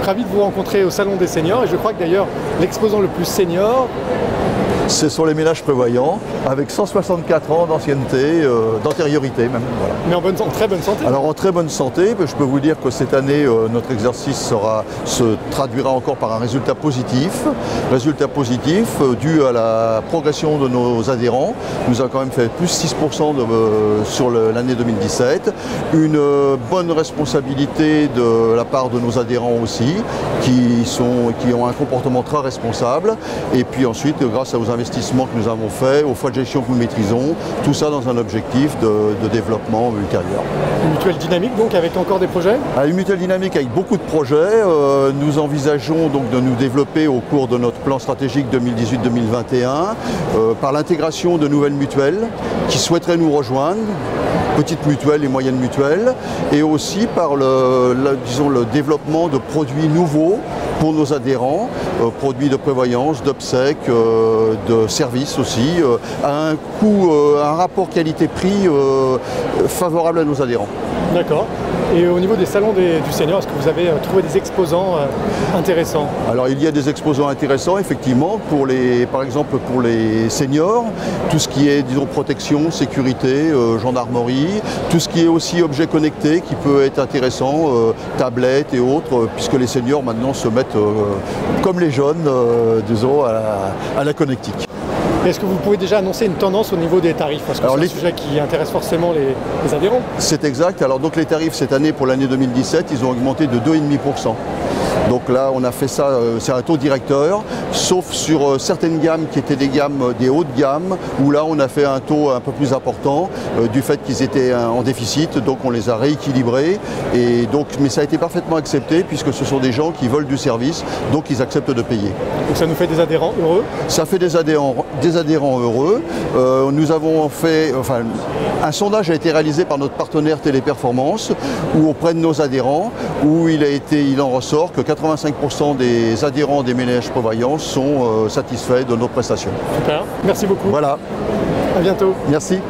ravi de vous rencontrer au Salon des Seniors et je crois que d'ailleurs l'exposant le plus senior, ce sont les ménages prévoyants, avec 164 ans d'ancienneté, d'antériorité même. Voilà. mais en très bonne santé. Alors en très bonne santé, je peux vous dire que cette année, notre exercice se traduira encore par un résultat positif. Résultat positif dû à la progression de nos adhérents. Nous avons quand même fait plus 6% sur l'année 2017. Une bonne responsabilité de la part de nos adhérents aussi, qui ont un comportement très responsable. Et puis ensuite, grâce aux investissements que nous avons faits, aux frais de gestion que nous maîtrisons, tout ça dans un objectif de développement ultérieur. Une mutuelle dynamique donc avec encore des projets? Une mutuelle dynamique avec beaucoup de projets. Nous envisageons donc de nous développer au cours de notre plan stratégique 2018-2021 par l'intégration de nouvelles mutuelles qui souhaiteraient nous rejoindre, petites mutuelles et moyennes mutuelles, et aussi par le développement de produits nouveaux pour nos adhérents, produits de prévoyance, d'obsèques, de services aussi, à un coût, un rapport qualité-prix favorable à nos adhérents. D'accord. Et au niveau des salons du senior, est-ce que vous avez trouvé des exposants intéressants? Alors il y a des exposants intéressants effectivement, par exemple pour les seniors, tout ce qui est disons protection, sécurité, gendarmerie, tout ce qui est aussi objets connectés qui peut être intéressant, tablettes et autres, puisque les seniors maintenant se mettent comme les jeunes disons, à la connectique. Est-ce que vous pouvez déjà annoncer une tendance au niveau des tarifs? Parce que c'est un sujet qui intéresse forcément les adhérents. C'est exact. Alors donc les tarifs cette année pour l'année 2017, ils ont augmenté de 2,5%. Donc là, on a fait ça, c'est un taux directeur, sauf sur certaines gammes qui étaient des hautes gammes, où là, on a fait un taux un peu plus important du fait qu'ils étaient en déficit, donc on les a rééquilibrés. Et donc, mais ça a été parfaitement accepté, puisque ce sont des gens qui veulent du service, donc ils acceptent de payer. Donc ça nous fait des adhérents heureux? Ça fait des adhérents heureux. Nous avons fait, un sondage a été réalisé par notre partenaire Téléperformance, où auprès de nos adhérents, où il en ressort que 85% des adhérents des ménages prévoyants sont satisfaits de nos prestations. Super, merci beaucoup. Voilà. À bientôt. Merci.